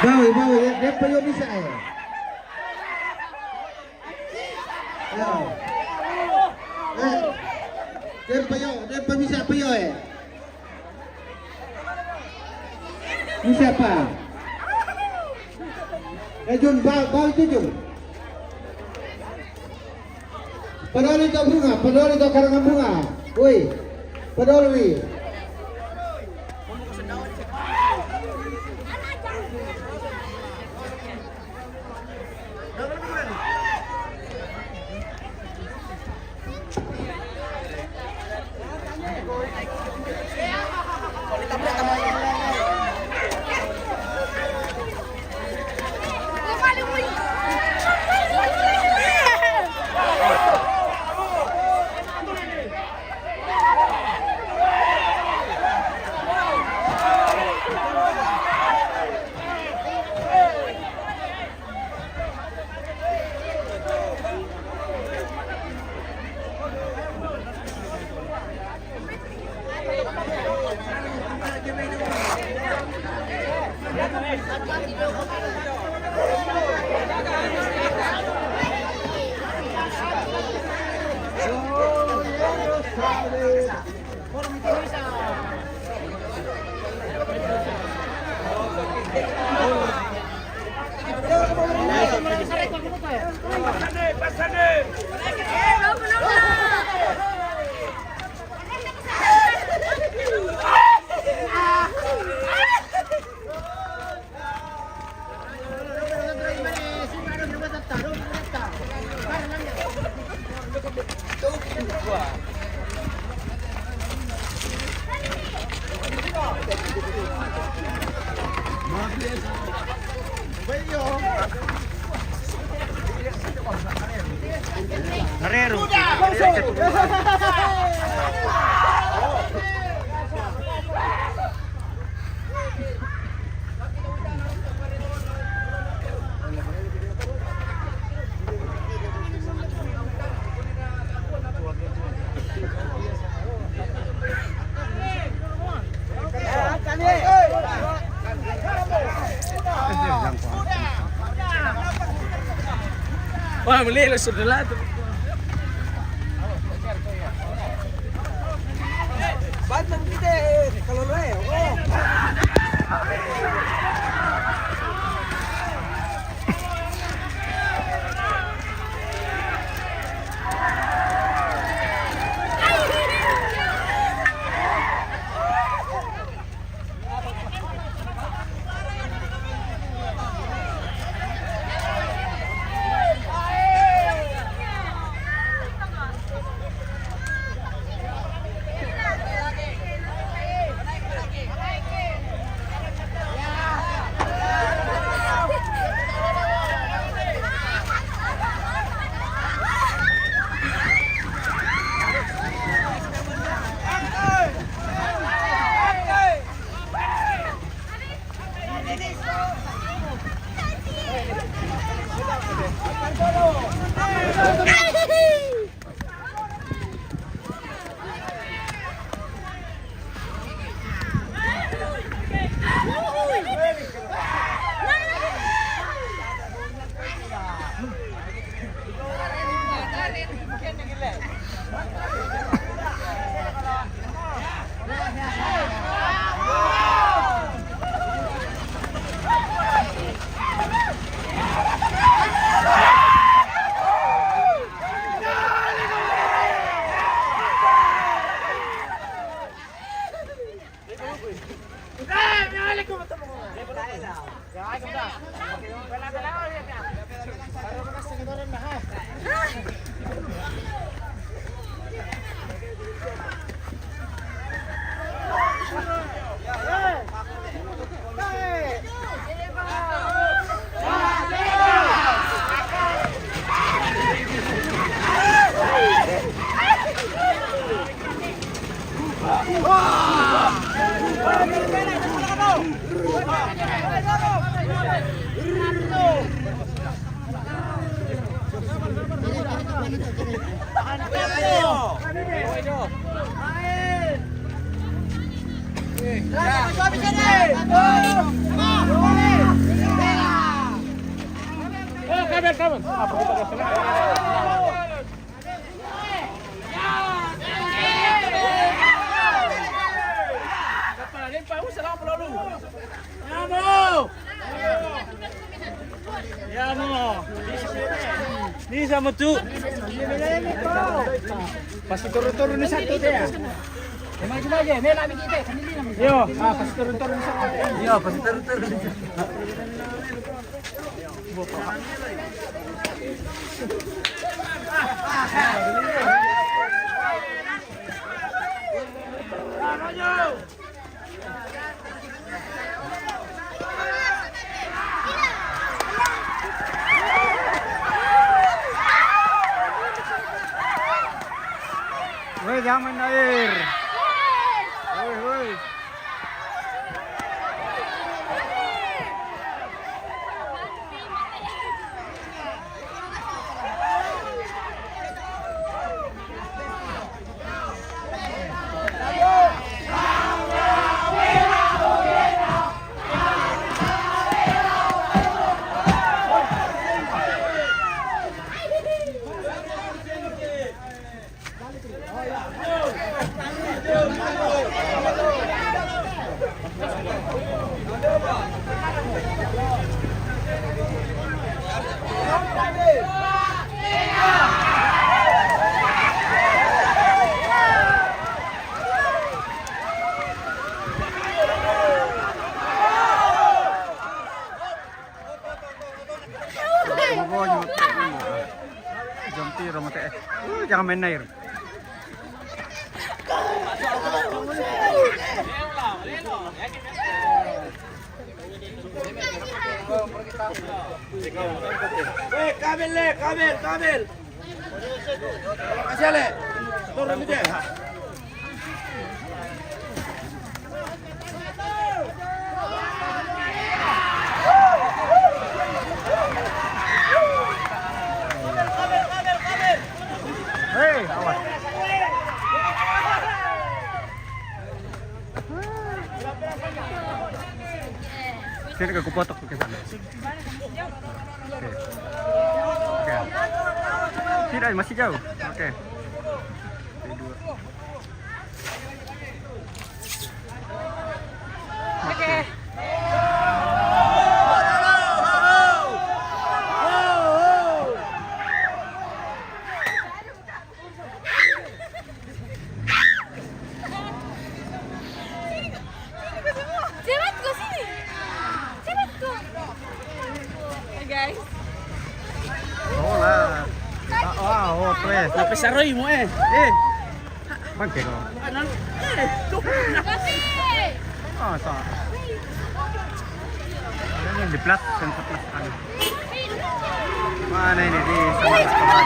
Bawi, dia payo bisa eh. Ya. Dia bisa payo eh. Ini siapa? Jun, bawa itu Jun. Padahal itu karangan bunga. Woi, padahal woi. Guerrero. Wah, meli lu sudah lah tu. Bantu kita kalau lu kawan. Apa kita ke sana? Kapan? Pak Salam lalu. Ya no. Ni sama tu. Pasti turun-turun ni satu dia. Memang cuma aja, ni nak kita sendiri nama. Yo, pasti turun-turun ni satu. Yo, pasti turun-turun. Woi, jangan main air. Woi, woi. Jangan main air. Kamil. Kasih Ale. Turun dia. Hei, awas. Sini aku potong ke sana. Oke. Tidak, masih jauh. Oke. Oke. Guys. Oh lah. Oh, tres. Lapis saroy mo eh. Bangke ko. Kasi! Oh, so. Yan di plus, sensor plus kan. Mana ini di sama.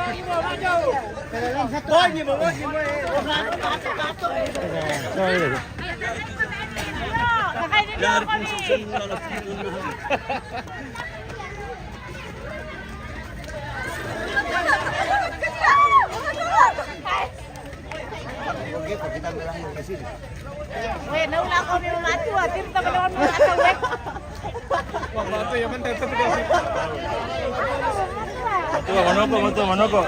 Boy, di mo. Kakainin niyo ako kami. Weh, naula ako ni mga atu, atin pa ba naman mga atu, weh? Pembantu ya kan tetap dikasih. Mana kok?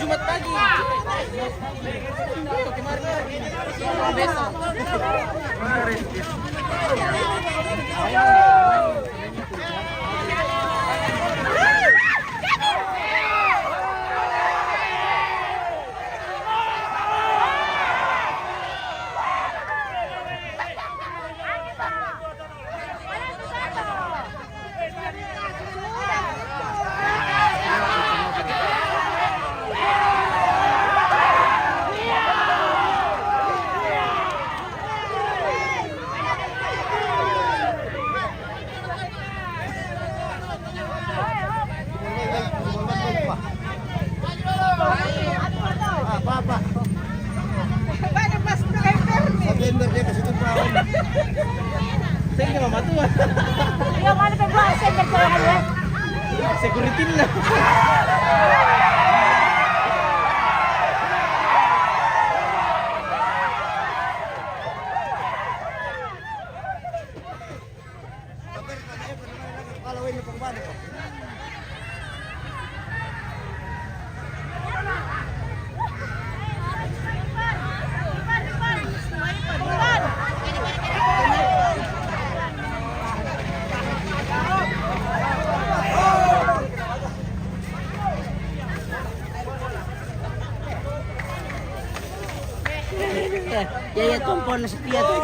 Jumat pagi. Yung ano pa ba? Sender ko lang yan. Security na. Ya tumpon na si Pia to.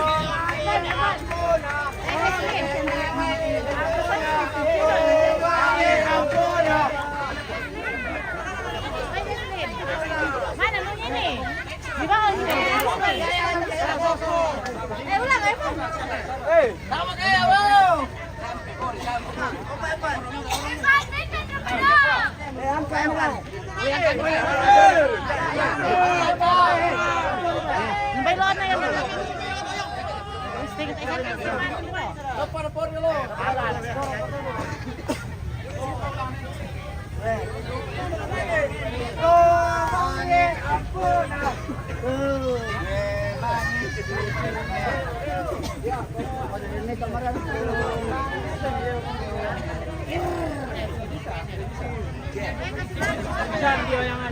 Mana lu ini? Di bawah ini. Ulang, Tama kayo, wow! Nabayloan na yan.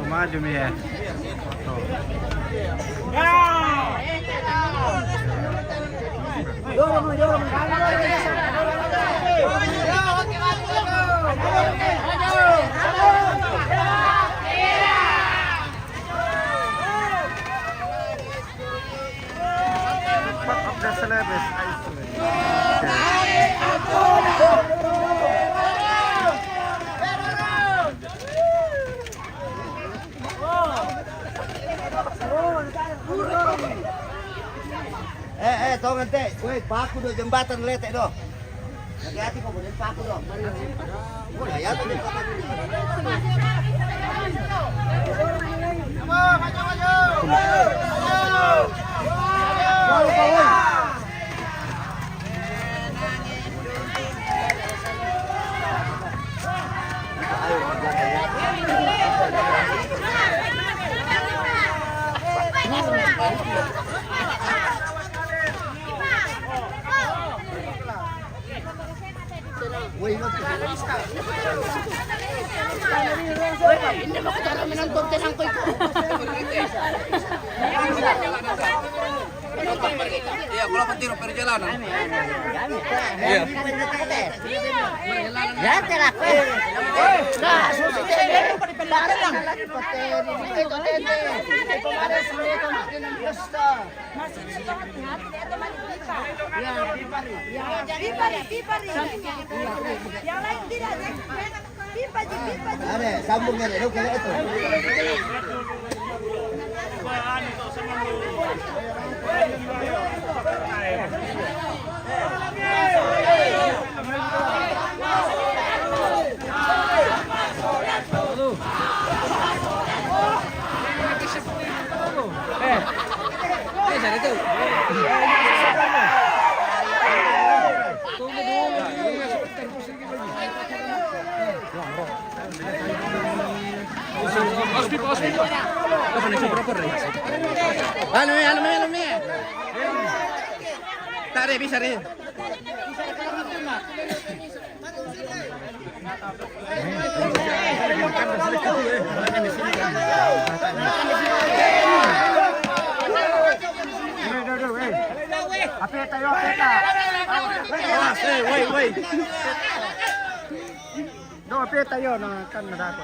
Maju mi ya. Part of the syllabus, I Tong ante, weh, paku do jembatan letek do. Hati-hati kok boleh paku do. Boleh ya tuh. Hindi mo kataran ng konti ng ko. Iya, kalau petiruk perjalanan. Ya, te la Nah, susi tele palipilaran lang. Ito tele. Pumares mo ito makinang gusto. Pipari. Yang lain tidak. Pipa. Ada, sambung ya, lu kayak itu. Alam mo. Tari, bisa rin. Apeta yo, apeta. Wait. No, apeta yo, no, kan na dato.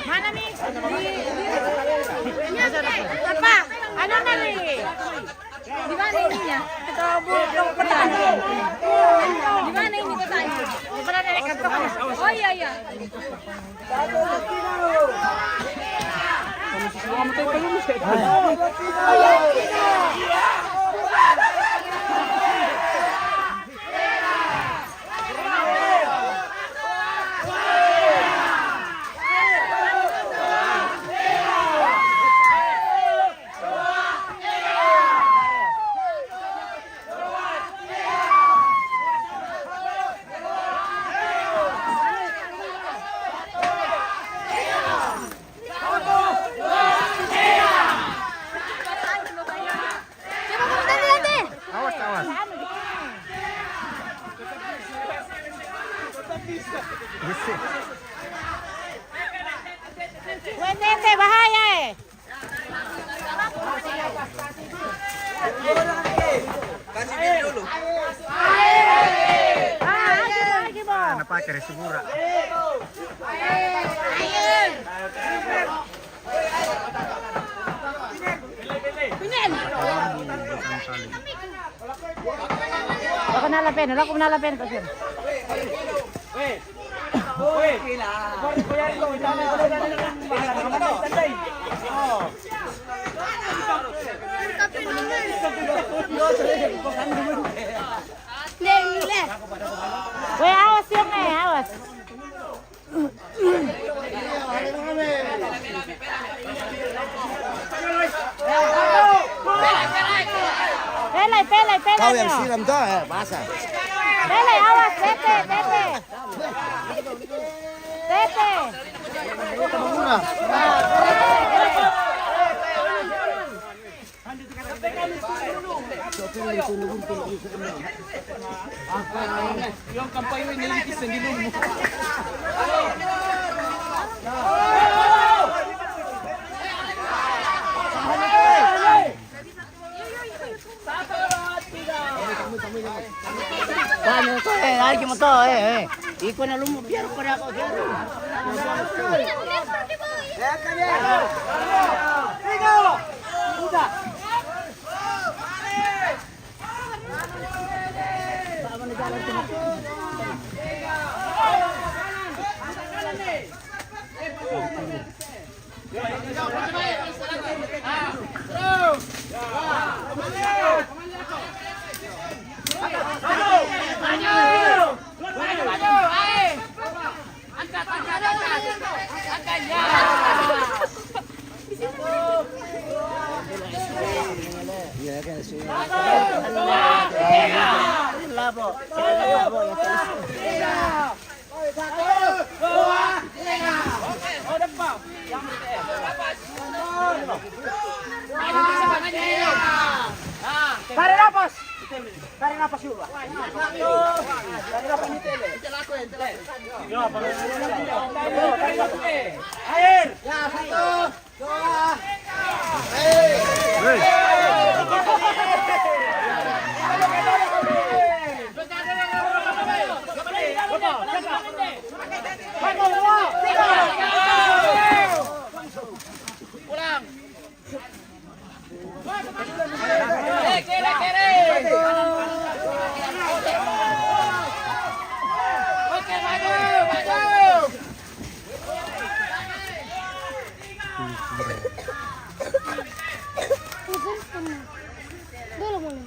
Mana nih? Apa? Ano na rin? Di ba na ininya? Ito, bukong petani. Di ba na ini petani? Di ba na narekat ko? Oh iya iya. Awas, awas. Wendete, bahaya eh. Kasih dia dulu. Lagi mo. Napake rin sigura. Wala ko nalapin, wala ko nalapin kasi. Weh, awas yung awas. Pelay. Kau yang siram tuh, basah. Pelay, awas, tete. Yung kampay mo niligis na nilong mo. Paano to lagi mo to Di ko na lumubiyar ko na ako. Tarik napas dulu, Pak. Tarik napas ini tele. Air. Ya, 1, 2. Pulang. Dulu mulai.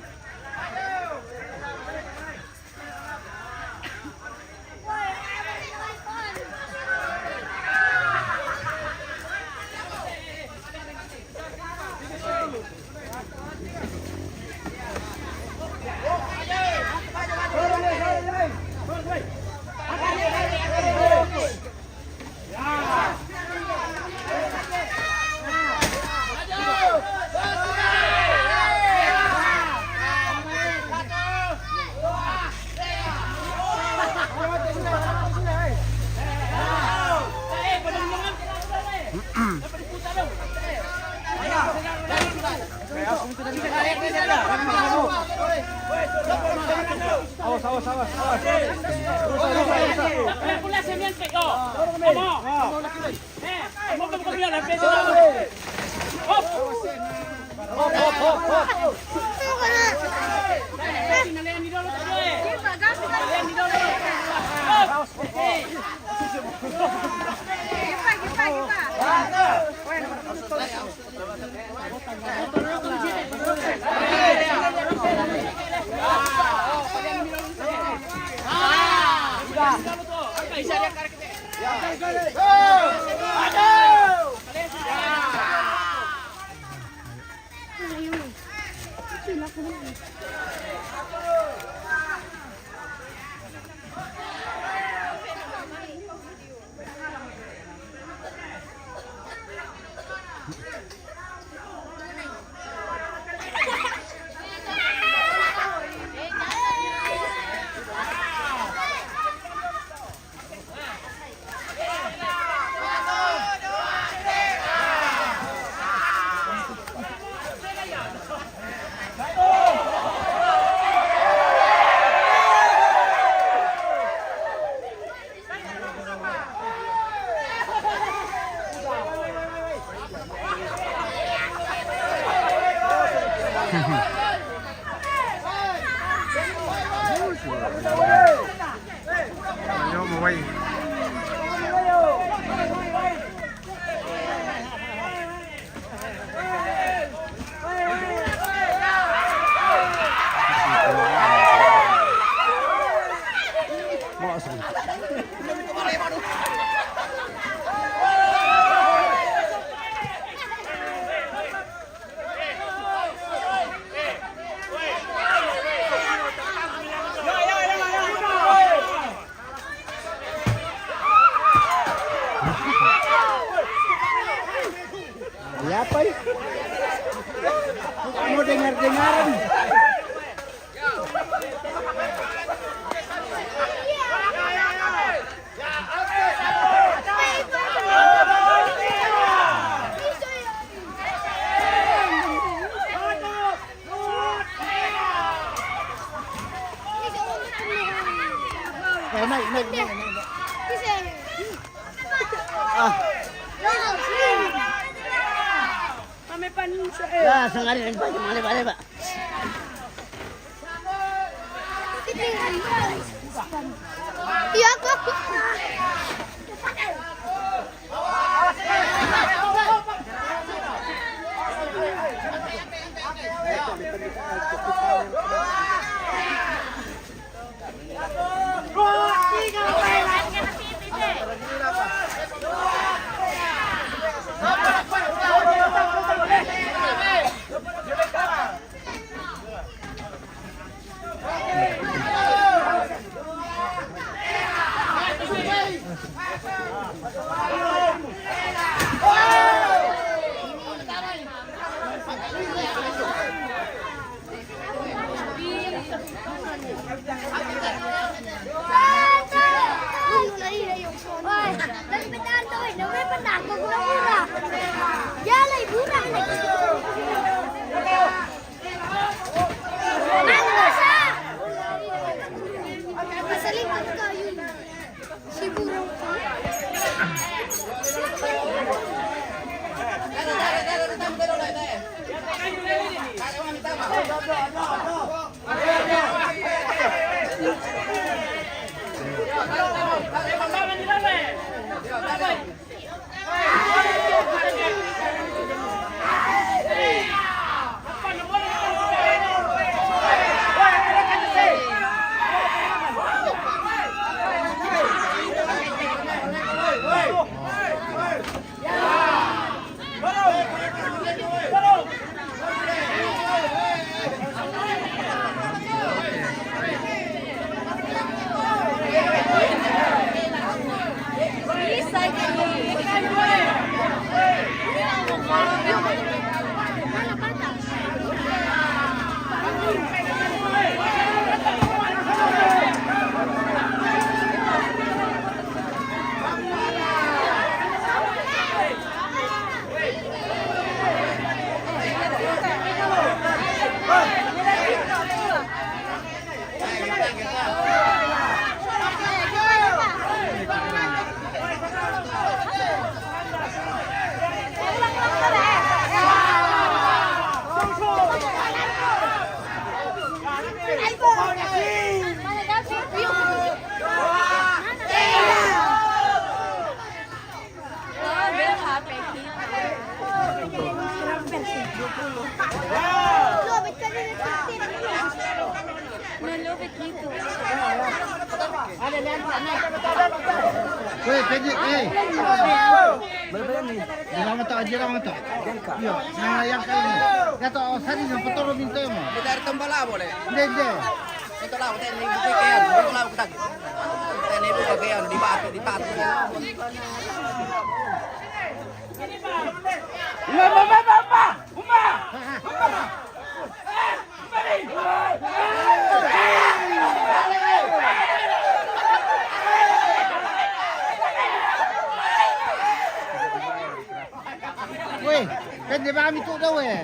Ayaw mo, way. Yapay. Kamu dengar-dengaran. Naik. Kami paninsa Ya, sengaja dan balik, Pak. Iya, kok. Malupit dito. Weh, pwede, Jangan to, jangan to. Yo, nah yang kali. Kato, sari ng putoro minto mo. Kita ada tembala boleh. Hindi. Ito lang, tayo na ibu kayan. Ito lang kita. Tayo na ibu kayan di batu di tatu. Weh, kan di ba kami to daw eh.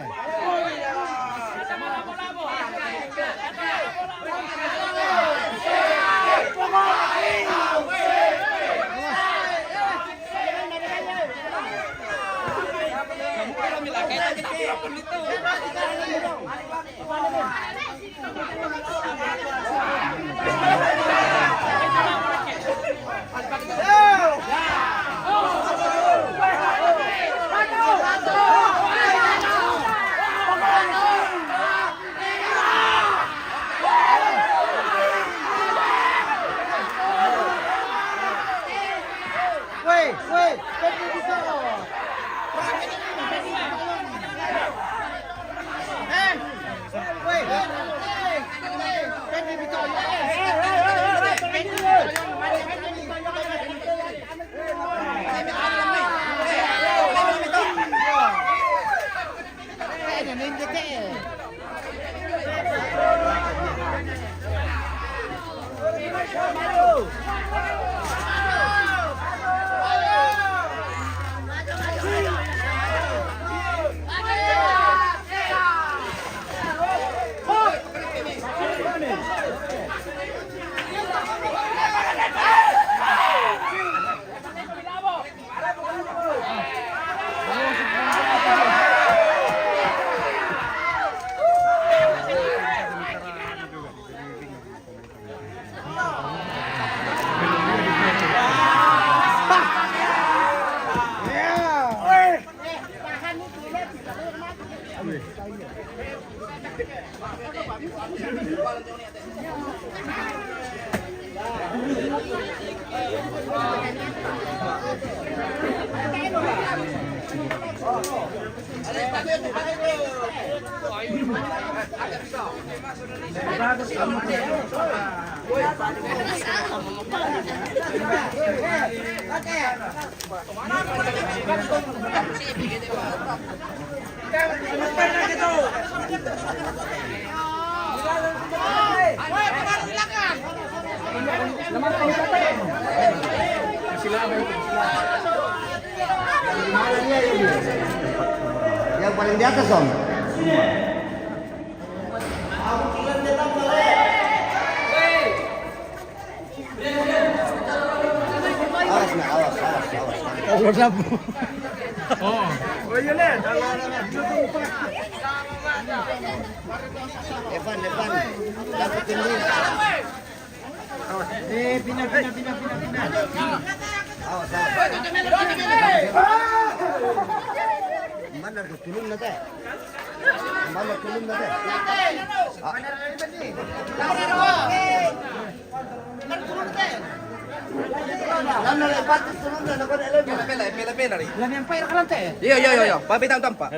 Weh, kan di bisa. Weh, kan di bisa. Yang paling di atas om. Awas nak, awas. Oh iya Len. Evan. Dapat tinggi. Pindah. Awas. Mana ke tulung na teh? Mana tulung na teh? Lana lepas tulung na nakon ele. Pila rin. Lan yang pair kalan teh. Yo. Pabitang tampa.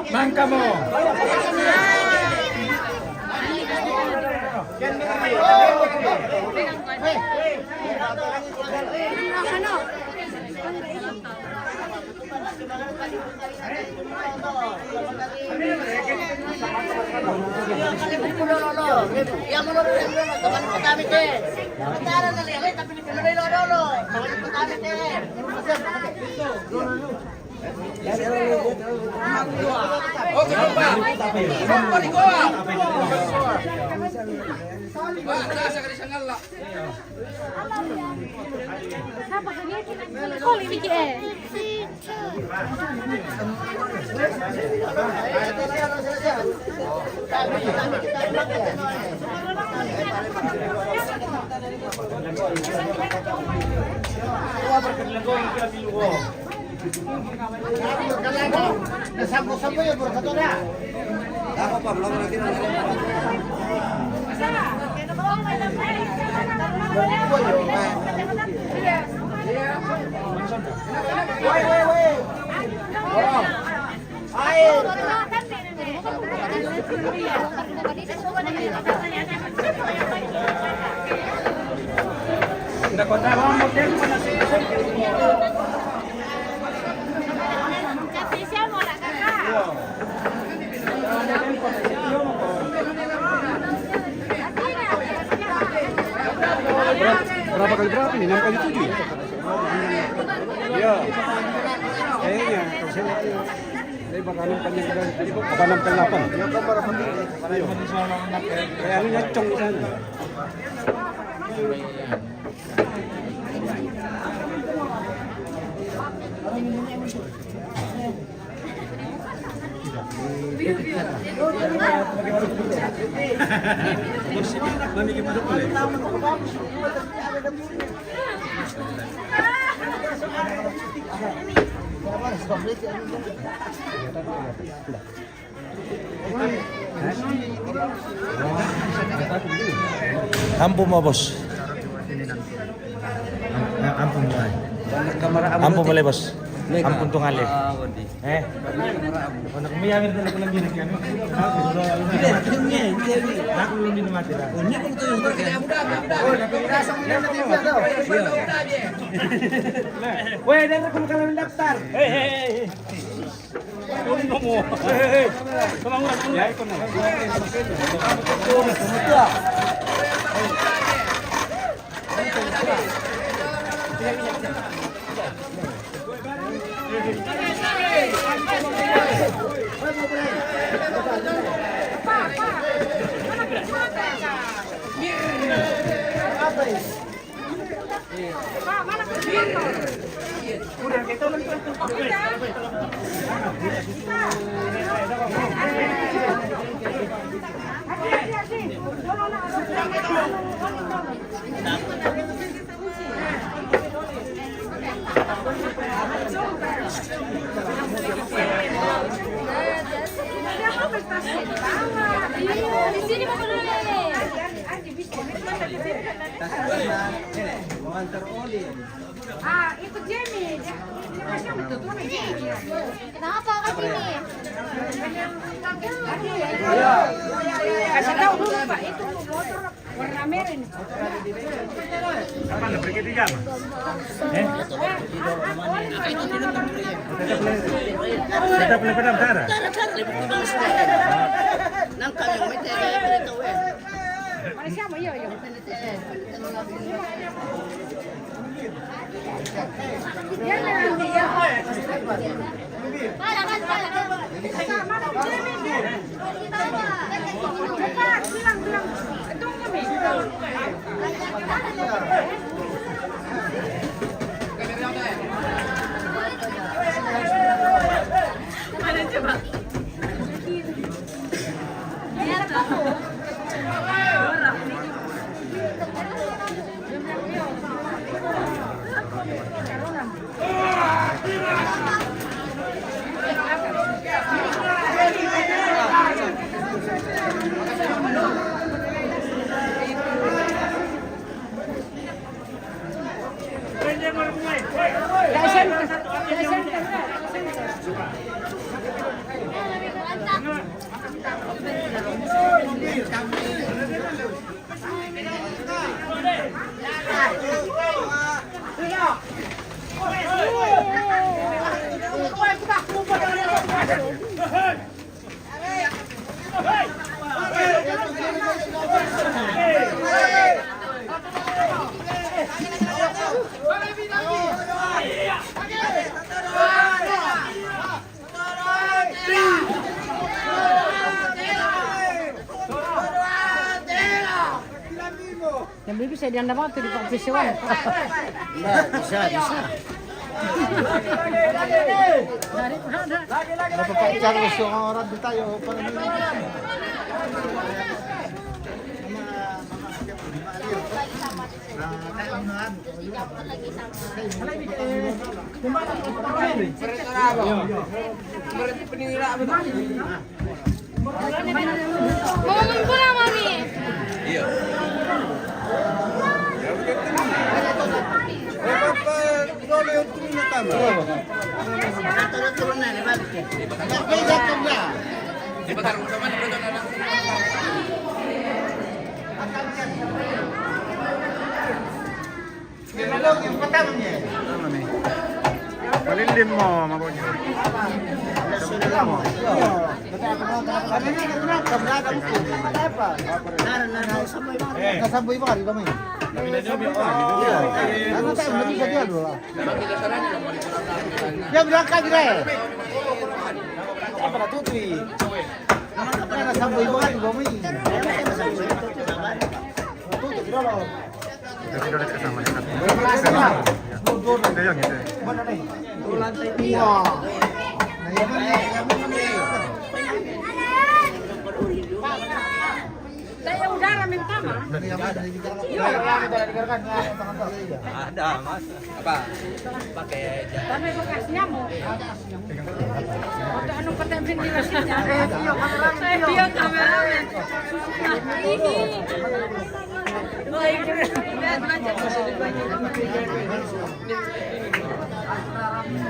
Mangka mo. Nasambung-sambung ya bro, satu dah. Ako pa, belum lagi. Berapa kali berapa ini? 6 kali 7 ya? Iya. Kayaknya kalau saya lihat ini bakal 6 kali 6 kali 8. Ya kan berapa kali? Kayaknya cong di sana. Ampun mau bos. Ampun boleh bos. Ampun tuh ngalih. Anak miyamir tuh belum gini kan? Aku belum minum mati lah. Weh, dan aku kalian daftar. Hei. Ngomong. Hei. Sama orang ya ikut. Di sini mau dulu nih. Ah, ikut Jenny. Kenapa kak ini? Kasih tahu dulu Pak, itu motor warna merah ini. Apa anda beri ketiga mas? Kita boleh pedam darah. Malaysia mau yo. Mana coba? Yang beli bisa dianda mau tuh di visual. Nah, bisa. Napapakita ko sa orang di tayo para Ngomong pula mami. Iya. Di pasar utama di Proton. Palilim mo, mabuti. Nasaboy ba dito mo? Ano tayo mo dito dito? Ya bilang ka dire. Apa tutuy? Nasaboy ba dito mo? Tutuy dito lo. Kasi doon kasama ni Kati. Dudor Ito yung ito. mana nih? Lantai 2. Saya udara minta mah. Ada, Mas. Apa? Pakai Tapi bekas nyamuk. Untuk anu pakai bendera sini. Dia kameramen. Ini. Baik. Lihat aja masih dibanyak.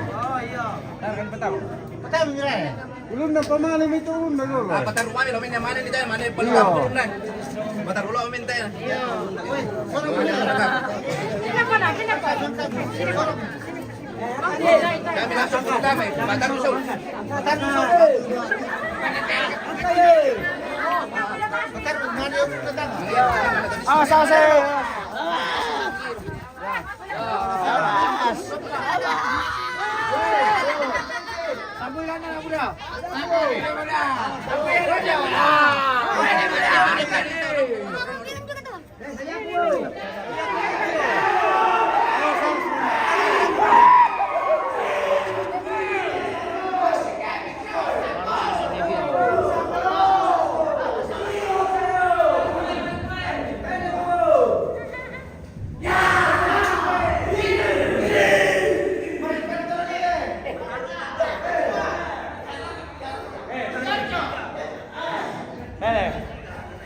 Oh iya. Petang dire. Belum na pamalim ito nalo. patar rumah lo minta mana nih mana peluang turun nih. Patar rumah minta ya. Kenapa nak? Kenapa? Kami langsung turun kami. Patar rusuk. Awas awas.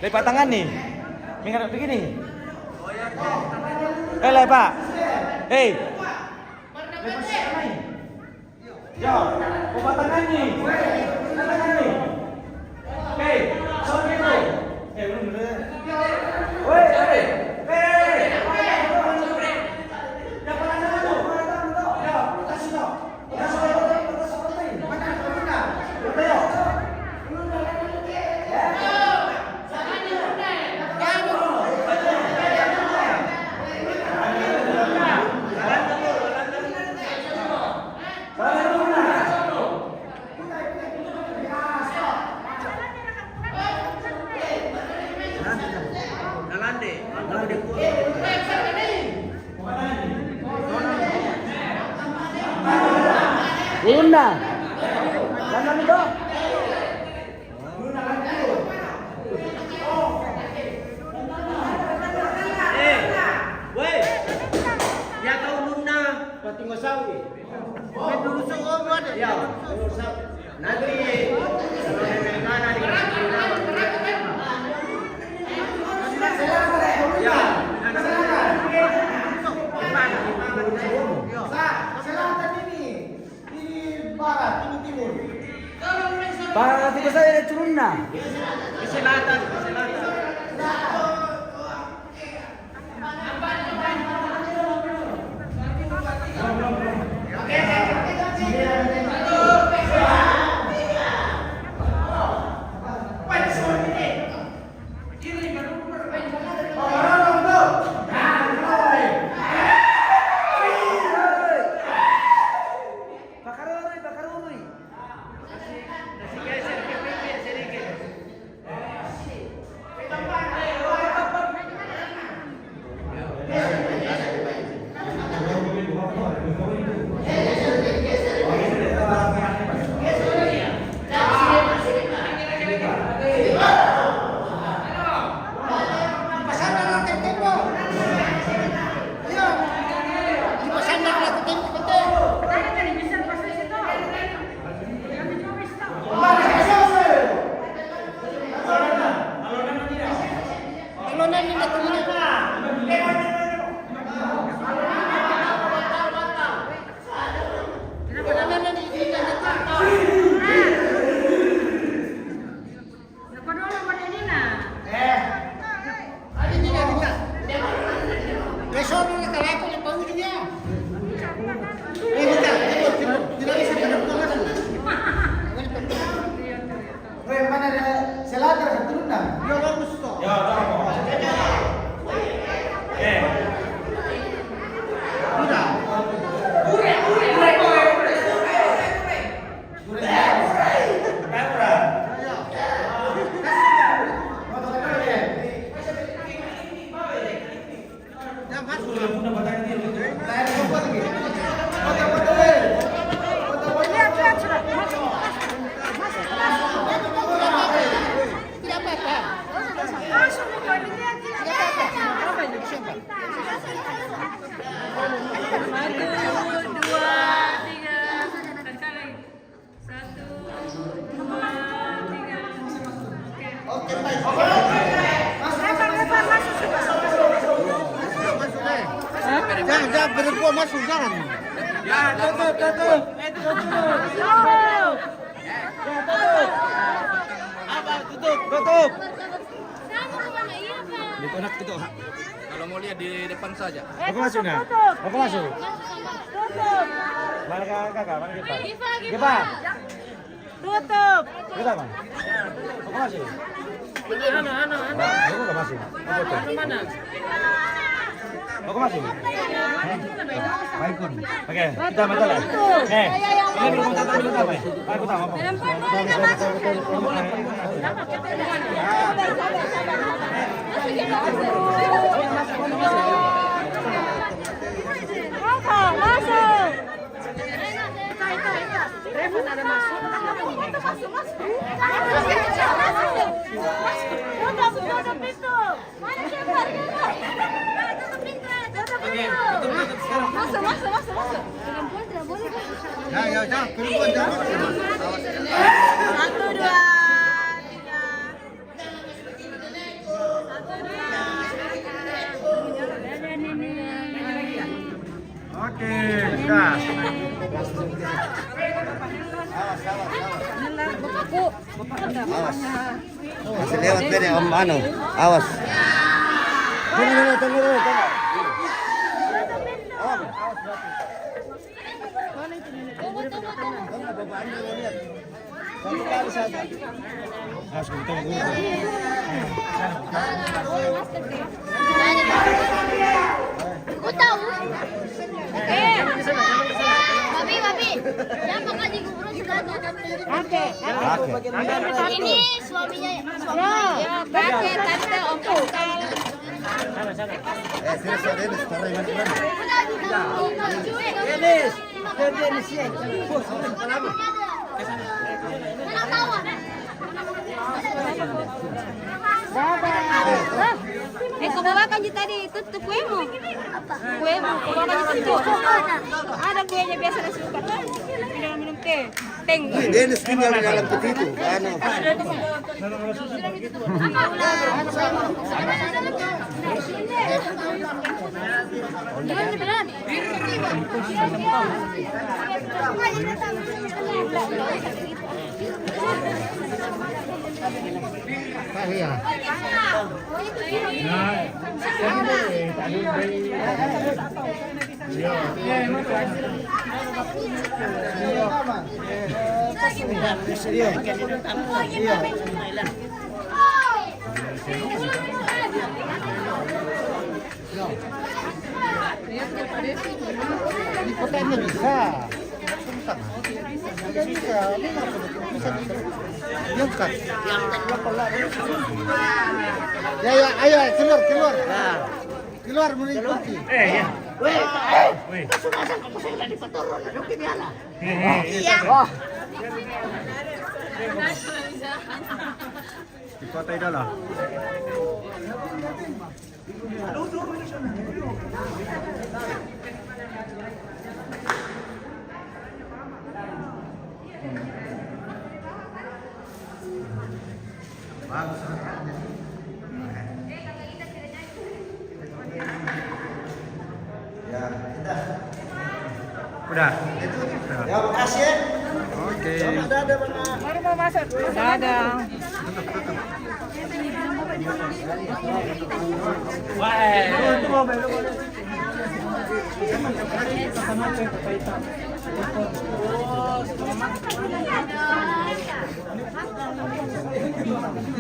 Lepak tangan nih. Minggat begini. Lepak. Hei. Ya, lepak tangan nih. Tangan nih. Hei, soal gitu. Belum bener. Woi, hei. Hei. Ya, tangan dulu. Tangan dulu. Ya, kasih dong. Ya, soal itu. Mana? Ayo. Una. Jangan itu. Woi. Ya tahu Nuna, pati masawi. Dulu suruh ada. Ya. Nanti mana di Ya. Selatan ini barat, ini timur. Barat itu saya turunna. Di selatan, ada selatan keturunan. Ya bagus toh. Ya, Udah. Jangan berbuat masuk jangan. Ya, tutup. Apa tutup. Dito nak dito. Kalau mau lihat di depan saja. Aku masuk na. Aku masuk. Mana kakak? Mana kita? Kita. Tutup. Kita mana? Aku masuk. Aku nggak masuk. Mana? Aku masuk. Baikun. Oke, kita betul ya. Ini belum tata dulu apa? Aku tahu apa. Masuk. Tutup pintu. Mana siapa? Masuk. Perempuan tidak boleh. Ya, perempuan jangan. 1, 2, 3. Oke, sudah. Awas. Masih lewat beda om anu. Awas. Tunggu. Aku tahu. Babi. Yang makan di kuburan sudah ada. Ini suaminya. Ya, kakek, tante, om, kebawa kan tadi tutup kuemu. Kebawa kan tutup. Ada kuenya biasa suka. Minum teh. Teng. Dennis tinggal di dalam peti itu. Anu. Ya, ayo keluar. Keluar mengikuti. Ya. Wih. Di kota itu lah. Udah. Ya, makasih. Oke. Baru mau masuk. Ada. Wah.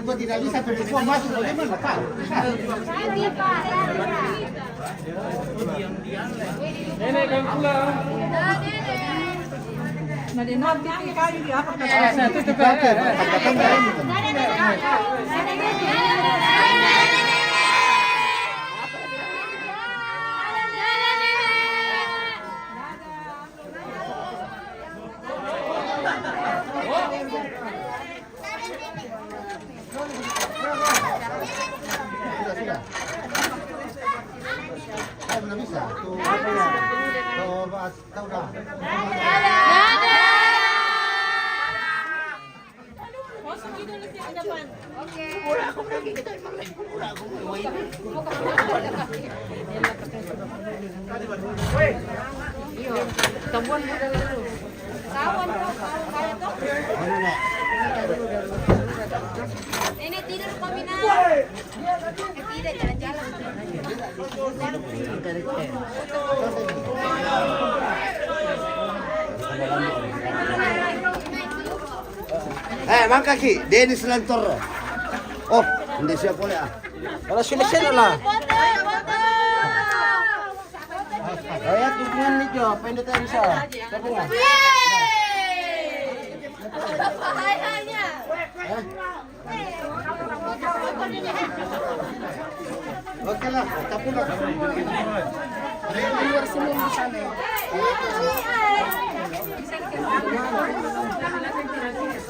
juga tidak bisa perempuan masuk bagaimana Pak? Tadi Pak. Nenek kami pulang. Sudah. Belum bisa. Tuh, tahu dah. Ini tidur Pamina. Tidak jalan-jalan. Mangka ki, Dennis Lantor. Oh, hindi siya pole ah. Kalau sila lah. Ayat dukungan niyo, pwede tayo bisa. Sabi nga. Kayaknya. Oke lah, tapi lah. Keluar semua di sana.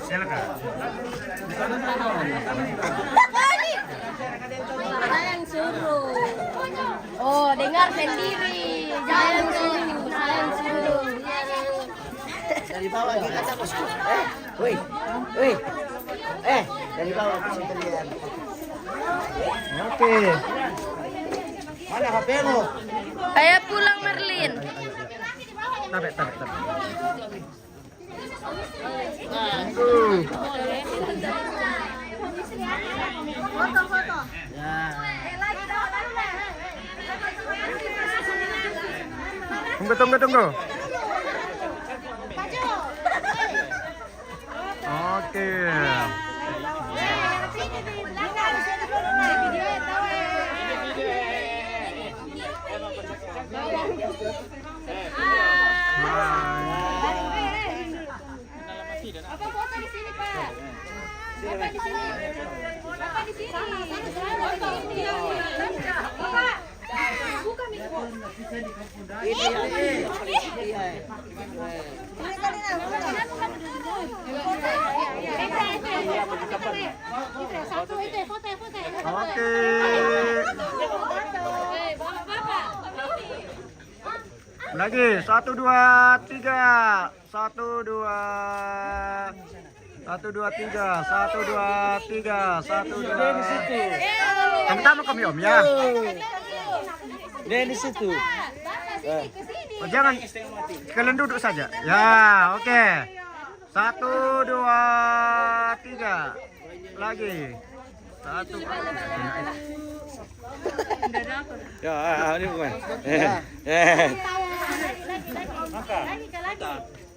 Silakan. Saya yang suruh. Oh, dengar sendiri. Saya yang suruh. Saya yang suruh. Dari bawah di kata bosku. Woi. Dari bawah aku sudah lihat. Oke. Mana HP-mu? Saya pulang Merlin. Tabe. Foto. Tunggu. Oke. Apa foto di sini, Pak? Apa di sini? Apa di sini? Pak, buka mikrofon. Satu itu foto. Oke. Lagi 1 2 3. 1 2 3. 1 2 3. 1 2. Yang pertama kami Om ya. Dia di situ. Oh, jangan kalian duduk saja. Ya, oke. 1 2 3. Lagi. 1. Ya, ini bukan. Lagi.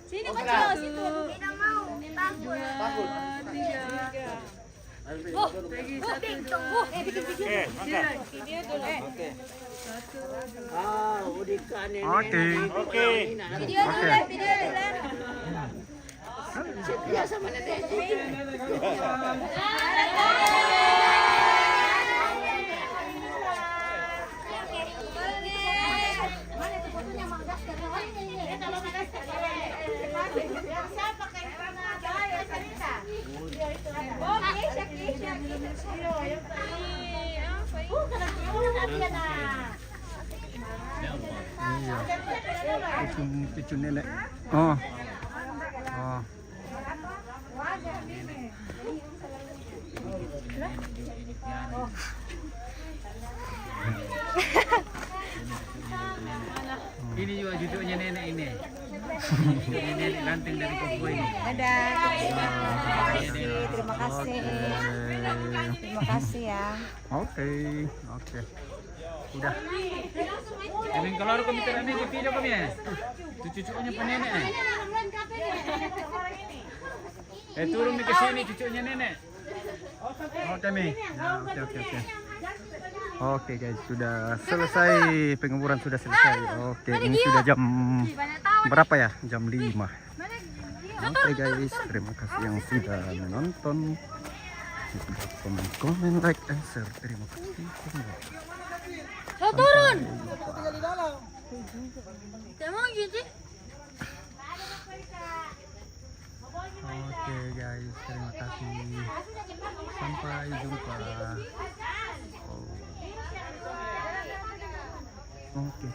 Sini kecil, situ. Tidak mau. Takut. 2, 3. Bikin video. Video dulu. Oke. Video dulu. Cucu nenek. Oh. Ini juga cucunya nenek ini. Ini nenek ganteng dari Papua ini. Dadah. Terima kasih ya. Oke. Udah. Kami keluar kami terane di video kami ya. Itu cucunya penenek. Turun ke sini cucunya nenek. Oke Mi. Ya, oke. Oke guys, sudah selesai penguburan, sudah selesai. Oke, ini sudah jam berapa ya? Jam 5. Oke guys, terima kasih yang sudah menonton. Komen, like, and share. Terima kasih. So, turun. Temo gitu. Oke guys, terima kasih. Sampai jumpa. Oke.